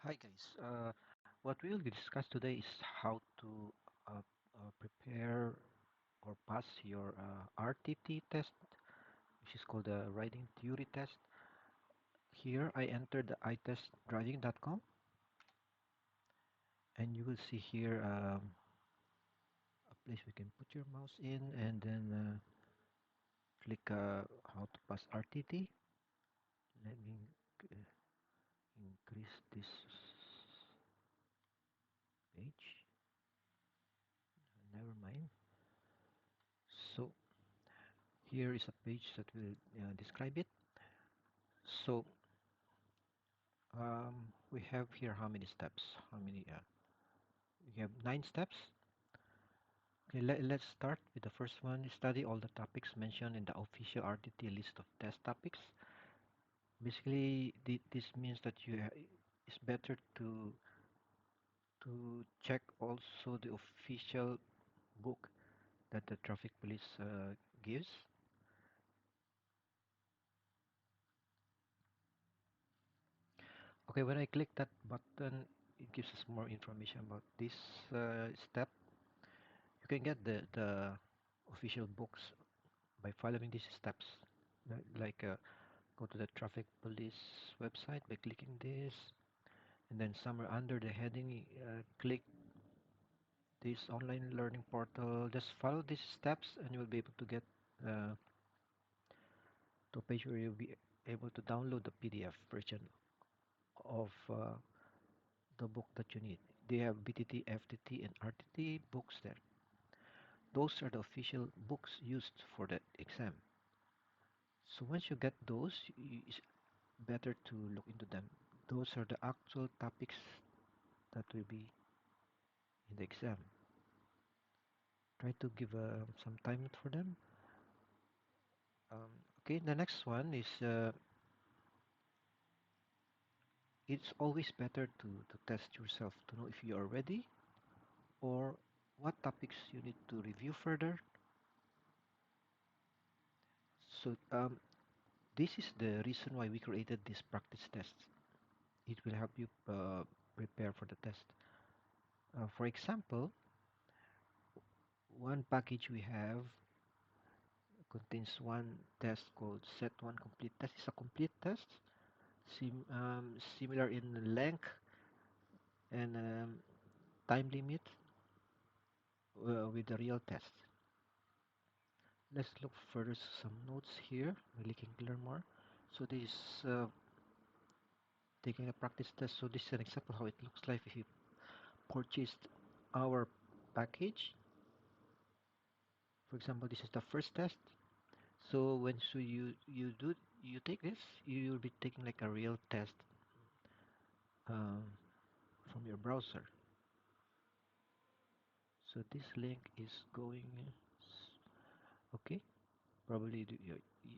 Hi guys. What we will discuss today is how to prepare or pass your RTT test, which is called the Riding Theory Test. Here I entered the itestdriving.com, and you will see here a place we can put your mouse in, and then click how to pass RTT. Let me uh, increase this page. Never mind. So here is a page that will describe it. So we have here how many steps? How many? We have 9 steps. Okay, let's start with the first one. Study all the topics mentioned in the official RTT list of test topics. Basically, this means that it's better to check also the official book that the traffic police gives. Okay, when I click that button, it gives us more information about this step. You can get the official books by following these steps. Like go to the traffic police website by clicking this, and then somewhere under the heading, click this online learning portal. Just follow these steps, and you will be able to get uh, to a page where you'll be able to download the PDF version of the book that you need. They have BTT, FTT, and RTT books there. Those are the official books used for the exam. So once you get those, it's better to look into them. Those are the actual topics that will be in the exam. Try to give some time for them. Okay, the next one is it's always better to test yourself to know if you are ready or what topics you need to review further. So this is the reason why we created this practice test. It will help you prepare for the test. For example, one package we have contains one test called set one complete test. It's a complete test, similar in length and time limit with the real test. Let's look further some notes here. We can learn more. So this is taking a practice test. So this is an example how it looks like if you purchased our package. For example, this is the first test. So when you take this, you'll be taking like a real test um, from your browser. So this link is going okay. Probably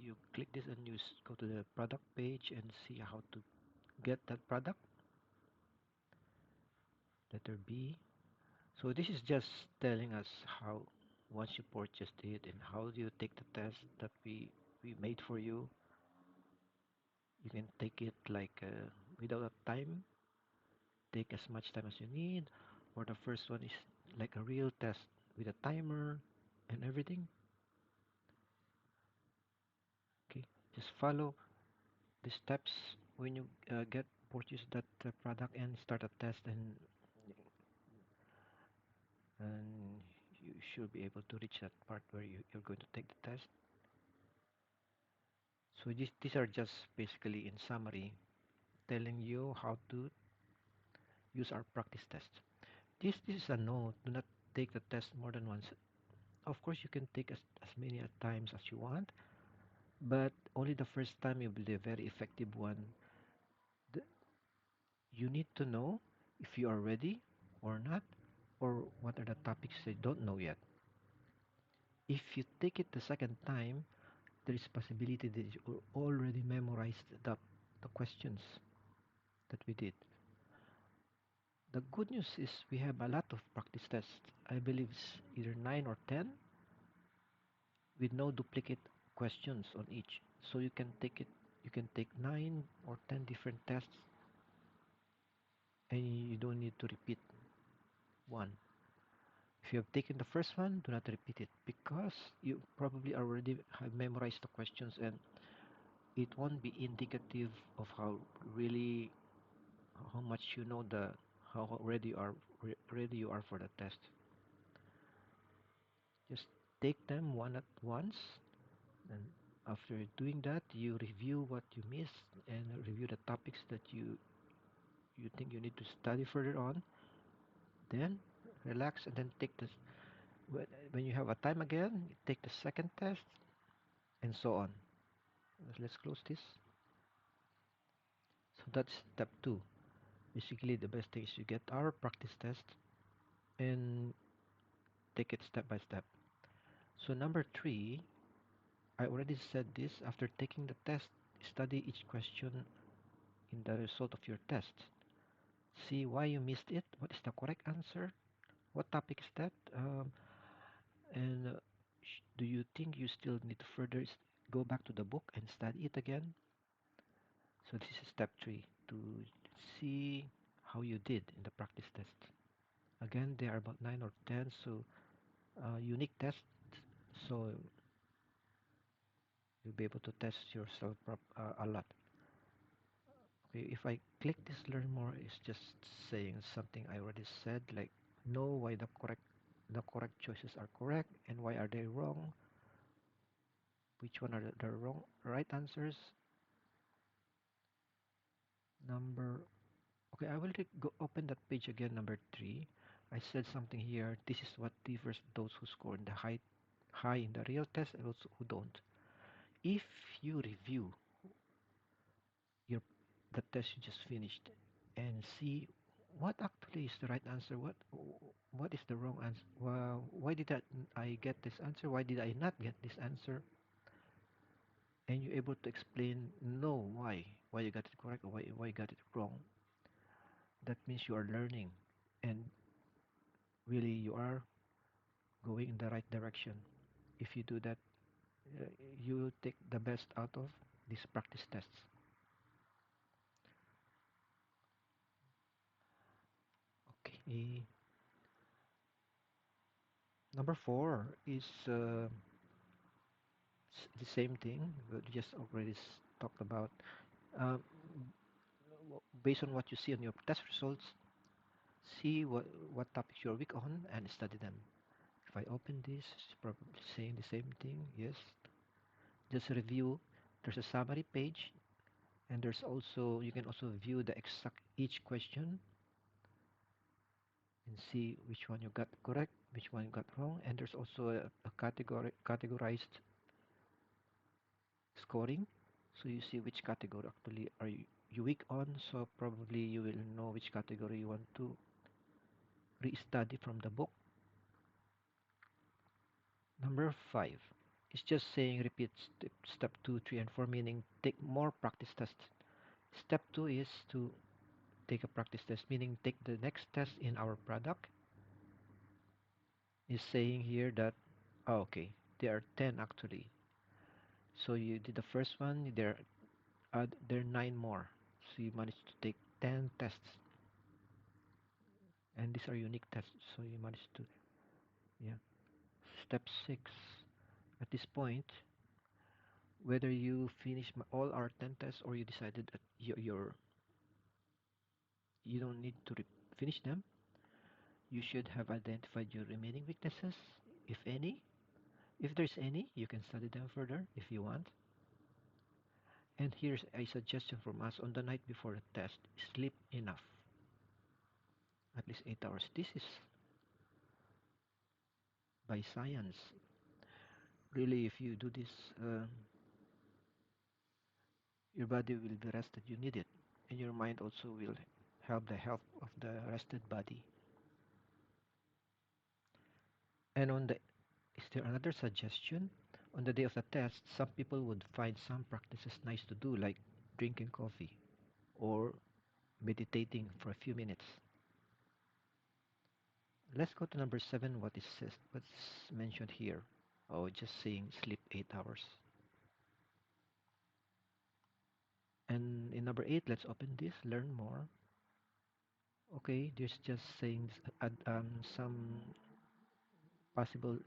you click this and you go to the product page and see how to get that product. Letter B. So this is just telling us how once you purchased it and how do you take the test that we made for you. You can take it like without a time. Take as much time as you need. Or the first one is like a real test with a timer and everything. Okay, just follow the steps when you get purchase that product and start a test, and you should be able to reach that part where you're going to take the test. So these are just basically in summary telling you how to use our practice test. This is a note: do not take the test more than once. Of course you can take as many times as you want, but only the first time will be the very effective one. The, you need to know if you are ready or not, or what are the topics you don't know yet. If you take it the second time, there is possibility that you already memorized the questions that we did. The good news is we have a lot of practice tests. I believe it's either 9 or 10 with no duplicate questions on each. So you can take 9 or 10 different tests and you don't need to repeat one. If you have taken the first one, do not repeat it because you probably already have memorized the questions, and it won't be indicative of how much you know, the how ready you are for the test. Just take them one at once, and after doing that, you review what you missed and review the topics that you think you need to study further on. Then relax and then take this. When you have a time again, you take the second test, and so on. Let's close this. So that's step 2. Basically, the best thing is you get our practice test and take it step by step. So number 3, I already said this. After taking the test, study each question in the result of your test. See why you missed it. What is the correct answer? What topic is that? And do you think you still need to further go back to the book and study it again? So this is step 3, to see how you did in the practice test. Again, there are about 9 or 10, so unique tests, so you'll be able to test yourself a lot. Okay, if I click this learn more, it's just saying something I already said, like know why the correct choices are correct and why are they wrong, which one are the wrong right answers. Number Okay, I will go open that page again, number 3. I said something here. This is what differs those who score in the high in the real test and those who don't. If you review your the test you just finished and see what actually is the right answer, what is the wrong answer, why did I get this answer, why did I not get this answer, and you're able to explain no why you got it correct or why you got it wrong, that means you are learning and really you are going in the right direction. If you do that, you take the best out of these practice tests. Okay. Number 4 is the same thing we just already talked about. Um, Based on what you see on your test results, see what topics you're weak on and study them. If I open this, it's probably saying the same thing. Yes, just review. There's a summary page, and you can also view the exact each question and see which one you got correct, which one you got wrong, and there's also a categorized scoring, so you see which category actually are you weak on, so probably you will know which category you want to re-study from the book. Number 5 is just saying repeat step 2, 3, and 4, meaning take more practice tests. Step 2 is to take a practice test, meaning take the next test in our product. Is saying here that okay, there are 10 actually. So you did the first one, there are 9 more. So you managed to take 10 tests, and these are unique tests. So you managed to, yeah. Step 6. At this point, whether you finish all our 10 tests or you decided that you don't need to finish them, you should have identified your remaining weaknesses, if any. If there's any, you can study them further if you want. And here's a suggestion from us: on the night before the test, sleep enough, at least 8 hours. This is by science. Really, if you do this, your body will be rested. You need it, and your mind also will help the health of the rested body. And is there another suggestion? On the day of the test, some people would find some practices nice to do, like drinking coffee or meditating for a few minutes. Let's go to number 7. What's mentioned here? Oh, just saying sleep 8 hours. And in number 8, let's open this, learn more. Okay, there's just saying some possible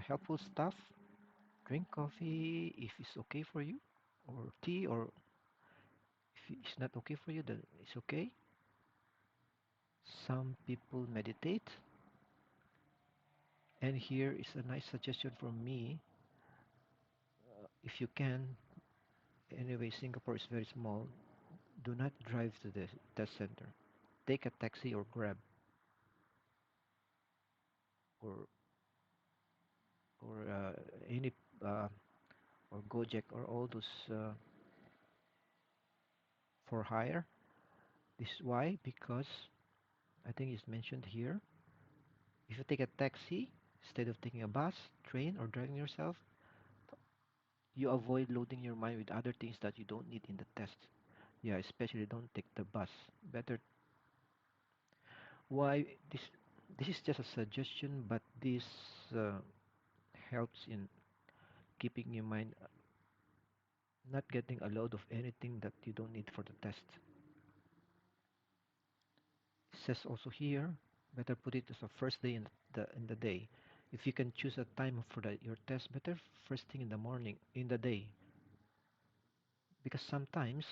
helpful stuff. Drink coffee if it's okay for you, or tea, or if it's not okay for you, then it's okay. Some people meditate, and here is a nice suggestion from me. If you can, anyway, Singapore is very small. Do not drive to the test center. Take a taxi or Grab or or any uh, or Gojek or all those for hire. This is why, because I think it's mentioned here. If you take a taxi instead of taking a bus, train, or driving yourself, you avoid loading your mind with other things that you don't need in the test. Yeah, especially don't take the bus. Better. Why this is just a suggestion, but this uh, helps in keeping your mind not getting a load of anything that you don't need for the test. It says also here, better put it as a first day in the day. If you can choose a time for your test, better first thing in the morning in the day, because sometimes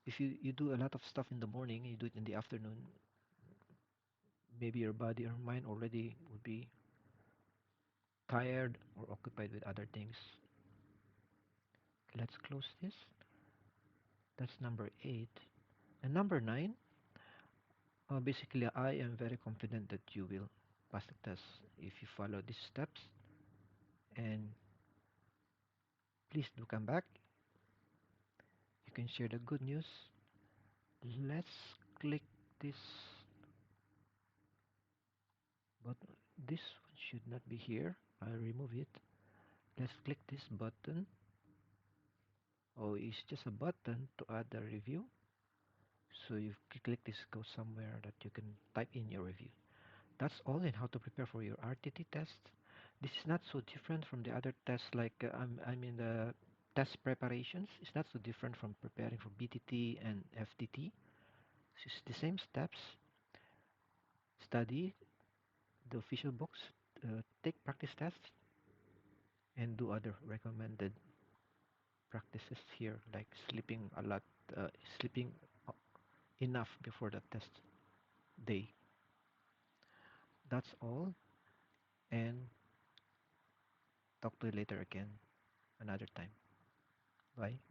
if you do a lot of stuff in the morning, you do it in the afternoon, maybe your body or mind already would be tired or occupied with other things. Let's close this. That's number 8. And number 9, basically, I am very confident that you will pass the test if you follow these steps. And please do come back. You can share the good news. Let's click this, but this one should not be here. I'll remove it. Let's click this button. Oh, it's just a button to add a review. So you click this, go somewhere that you can type in your review. That's all in how to prepare for your RTT test. This is not so different from the other tests, like I'm in the test preparations. It's not so different from preparing for BTT and FTT. It's the same steps. Study the official books, take practice tests, and do other recommended practices here, like sleeping a lot, sleeping enough before the test day. That's all, and talk to you later again, another time. Bye.